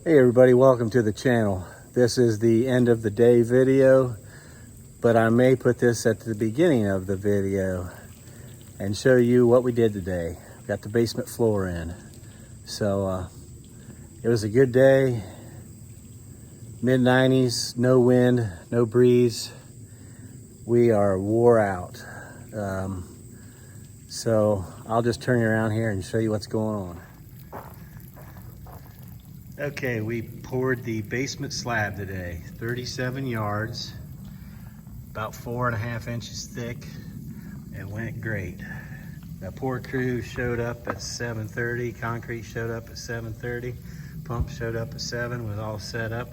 Hey everybody, welcome to the channel. This is the end of the day video, but I may put this at the beginning of the video and show you what we did today. Got the basement floor in. So it was a good day. Mid-90s, no wind, no breeze. We are wore out. So I'll just turn you around here and show you what's going on. Okay, we poured the basement slab today, 37 yards, about 4.5 inches thick. It went great. The pour crew showed up at 7:30, concrete showed up at 7:30, pump showed up at 7, was all set up.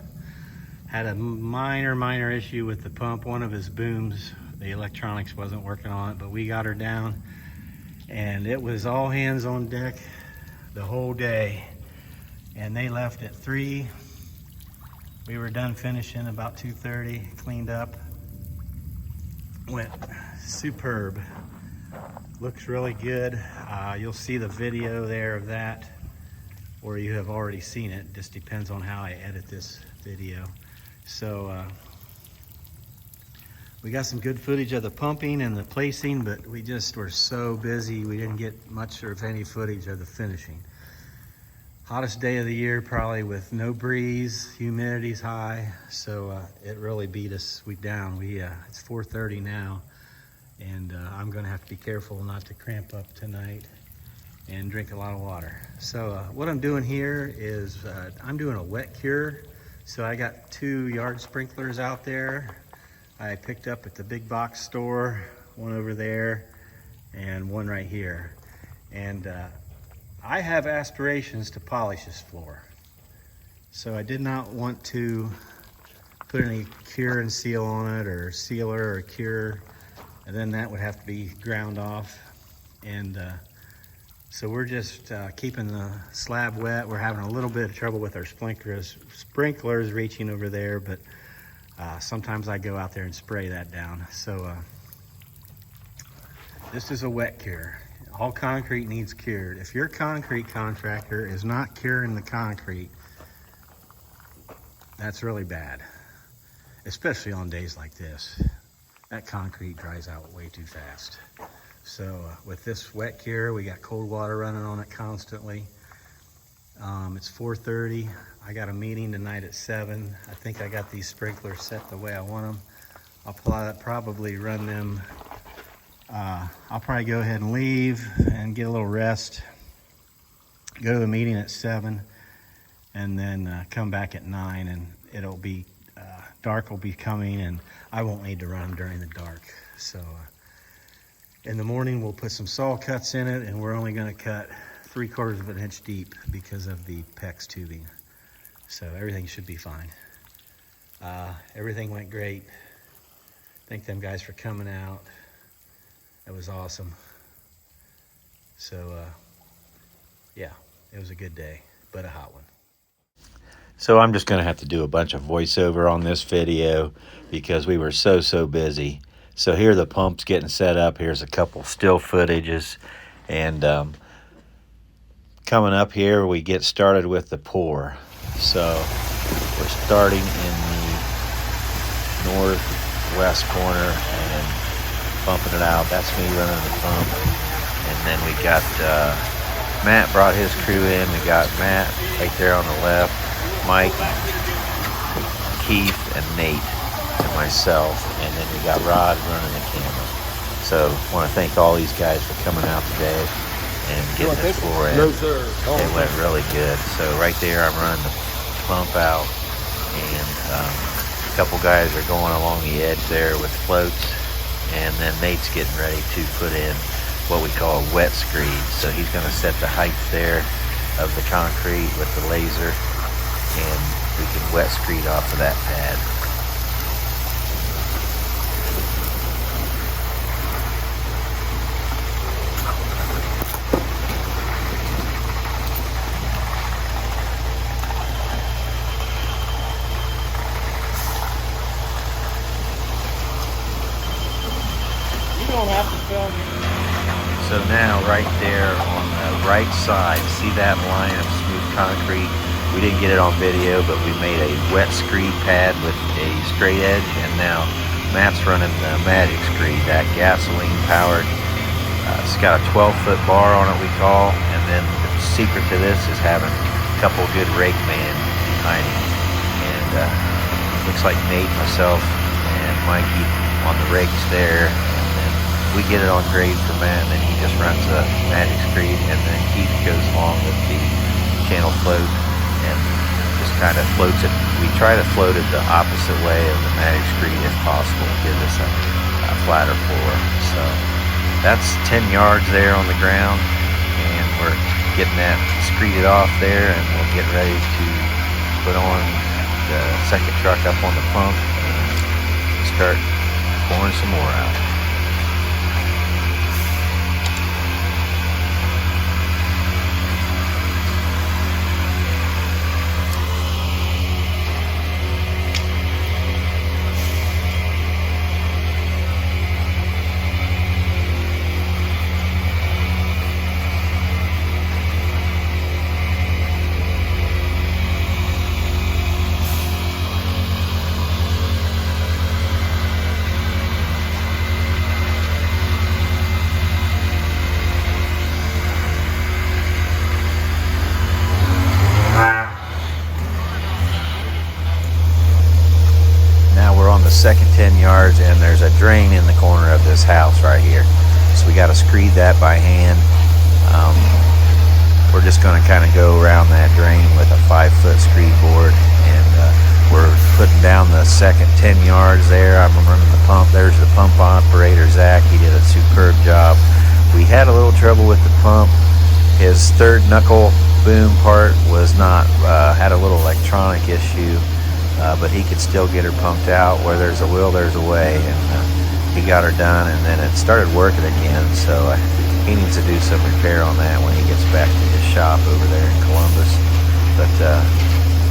Had a minor issue with the pump. One of his booms, the electronics wasn't working on it, but we got her down, and it was all hands on deck the whole day. And they left at 3. We were done finishing about 2:30, cleaned up. Went superb. Looks really good. You'll see the video there of that, or you have already seen it. Just depends on how I edit this video. So we got some good footage of the pumping and the placing, but we just were so busy we didn't get much or if any footage of the finishing. Hottest day of the year, probably, with no breeze, humidity's high, so it really beat us down. It's 4:30 now, and I'm gonna have to be careful not to cramp up tonight and drink a lot of water. So what I'm doing here is I'm doing a wet cure. So I got 2 yard sprinklers out there. I picked up at the big box store, one over there and one right here. And I have aspirations to polish this floor. So I did not want to put any cure and seal on it, or sealer or cure, and then that would have to be ground off. And so we're just keeping the slab wet. We're having a little bit of trouble with our sprinklers reaching over there, but sometimes I go out there and spray that down. So this is a wet cure. All concrete needs cured. If your concrete contractor is not curing the concrete, that's really bad, especially on days like this. That concrete dries out way too fast. So with this wet cure, we got cold water running on it constantly. It's 4:30. I got a meeting tonight at 7. I think I got these sprinklers set the way I want them. I'll probably run them. I'll probably go ahead and leave and get a little rest, go to the meeting at 7, and then come back at 9, and it'll be dark will be coming, and I won't need to run during the dark. So in the morning we'll put some saw cuts in it, and we're only going to cut 3/4 of an inch deep because of the PEX tubing. So everything should be fine. Everything went great. Thank them guys for coming out. That was awesome. So yeah, it was a good day, but a hot one. So I'm just gonna have to do a bunch of voiceover on this video because we were so busy. So here the pump's getting set up. Here's a couple still footages, and coming up here we get started with the pour. So we're starting in the northwest corner and pumping it out. That's me running the pump. And then we got Matt brought his crew in. We got Matt right there on the left, Mike, Keith, and Nate, and myself. And then we got Rod running the camera. So I want to thank all these guys for coming out today and getting this floor in. No, sir. It went really good. So right there I'm running the pump out, and a couple guys are going along the edge there with floats. And then Nate's getting ready to put in what we call a wet screed. So he's going to set the height there of the concrete with the laser, and we can wet screed off of that pad. Don't have to film. So now right there on the right side, see that line of smooth concrete? We didn't get it on video, but we made a wet screed pad with a straight edge, and now Matt's running the Magic Screed, that gasoline powered. It's got a 12-foot bar on it, we call, and then the secret to this is having a couple good rake men behind him. And looks like Nate, myself, and Mikey on the rakes there, and then we get it on grade for Matt, and then he just runs the Magic Screed, and then Keith goes along with the channel float and just kind of floats it. We try to float it the opposite way of the Magic Screed if possible, give us a flatter floor. So that's 10 yards there on the ground, and we're getting that screeded off there, and we'll get ready to put on the second truck up on the pump and start pouring some more out. The second 10 yards, and there's a drain in the corner of this house right here, so we got to screed that by hand. We're just going to kind of go around that drain with a 5-foot screed board, and we're putting down the second 10 yards there. I'm running the pump. There's the pump operator, Zach. He did a superb job. We had a little trouble with the pump. His third knuckle boom part was not had a little electronic issue. But he could still get her pumped out. Where there's a will, there's a way, and he got her done, and then it started working again, so he needs to do some repair on that when he gets back to his shop over there in Columbus. But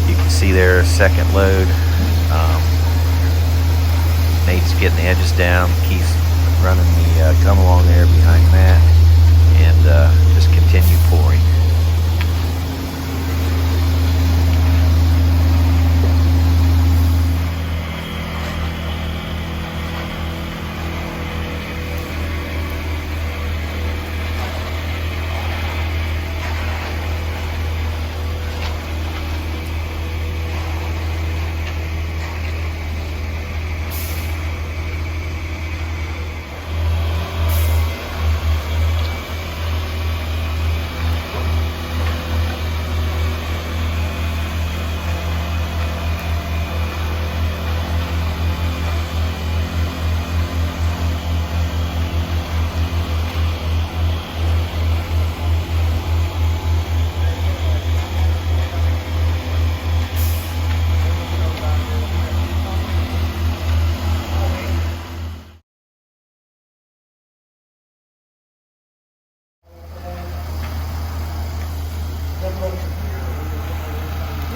you can see there, second load. Nate's getting the edges down. Keith's running the come along there behind Matt, and just continue pouring.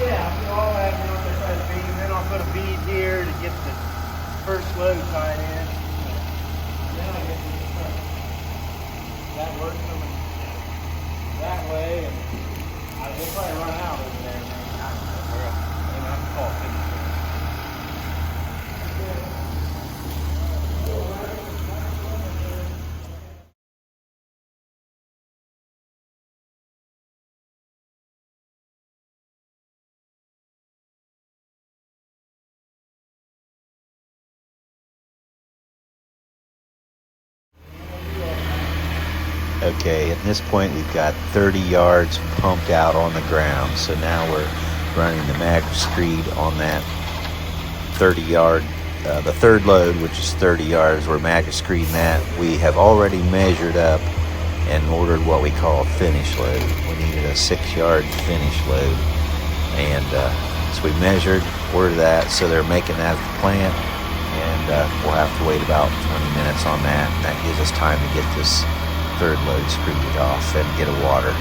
Yeah, all I have to do is try to bead, then I'll put a bead here to get the first load tied in. Then I get this stuff. That works coming that way, and we'll probably run out over there. I don't know. We're gonna have to call finish. Okay, at this point we've got 30 yards pumped out on the ground, so now we're running the Magic Screed on that 30 yard, the third load, which is 30 yards. We're Magic Screeding that. We have already measured up and ordered what we call a finish load. We needed a 6-yard finish load, and so we measured, ordered that, so they're making that at the plant, and we'll have to wait about 20 minutes on that, and that gives us time to get this third load screeded off and get a water.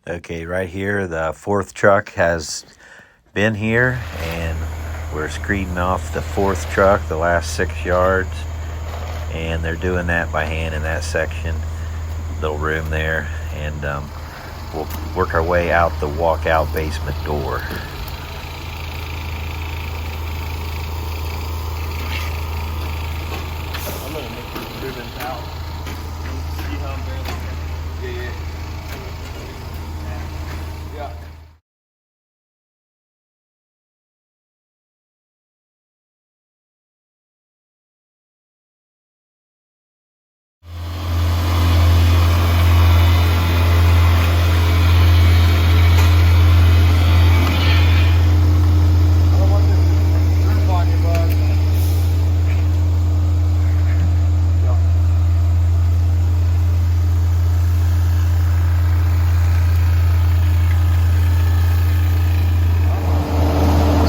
Okay, right here, the fourth truck has been here, and we're screeding off the fourth truck, the last 6 yards, and they're doing that by hand in that section, little room there, and we'll work our way out the walkout basement door. I'm gonna make these ribbons out. See how I'm barely. Yeah. Yeah. I don't want this to rip on you, bud. Yeah.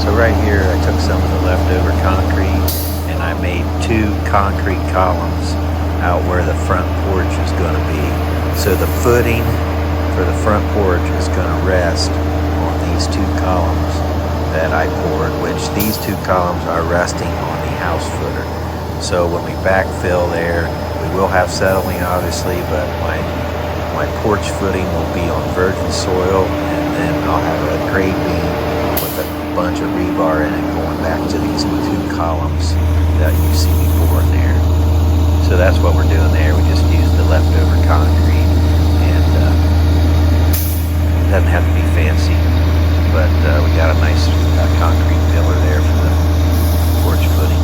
So right here, I took some of the leftover concrete and I made 2 concrete columns out where the front porch is going to be. So the footing for the front porch is going to rest on these 2 columns that I poured, which these 2 columns are resting on the house footer. So when we backfill there, we will have settling obviously, but my porch footing will be on virgin soil, and then I'll have a grade beam with a bunch of rebar in it going back to these 2 columns that you see me pouring there. So that's what we're doing there. We just used the leftover concrete, and it doesn't have to be fancy, but we got a nice concrete pillar there for the porch footings.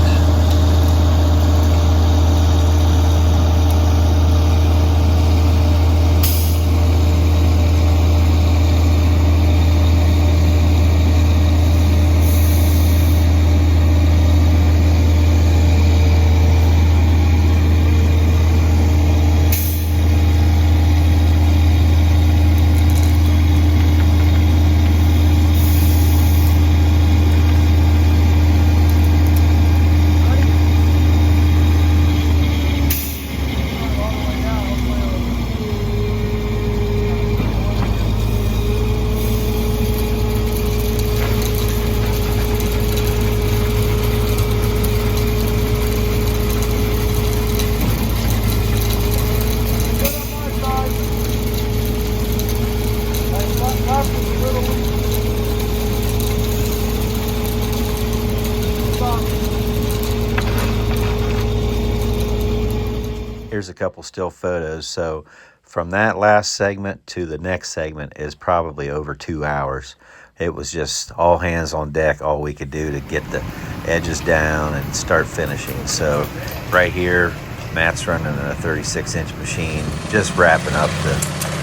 Here's a couple still photos. So from that last segment to the next segment is probably over 2 hours. It was just all hands on deck, all we could do to get the edges down and start finishing. So right here, Matt's running a 36-inch machine, just wrapping up the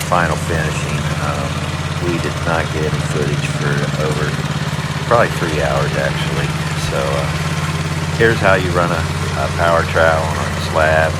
final finishing. We did not get any footage for over probably 3 hours actually. So here's how you run a power trowel on a slab.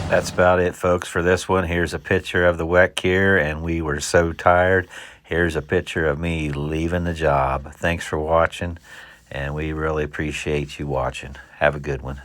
That's about it, folks, for this one. Here's a picture of the wet cure, and we were so tired. Here's a picture of me leaving the job. Thanks for watching, and we really appreciate you watching. Have a good one.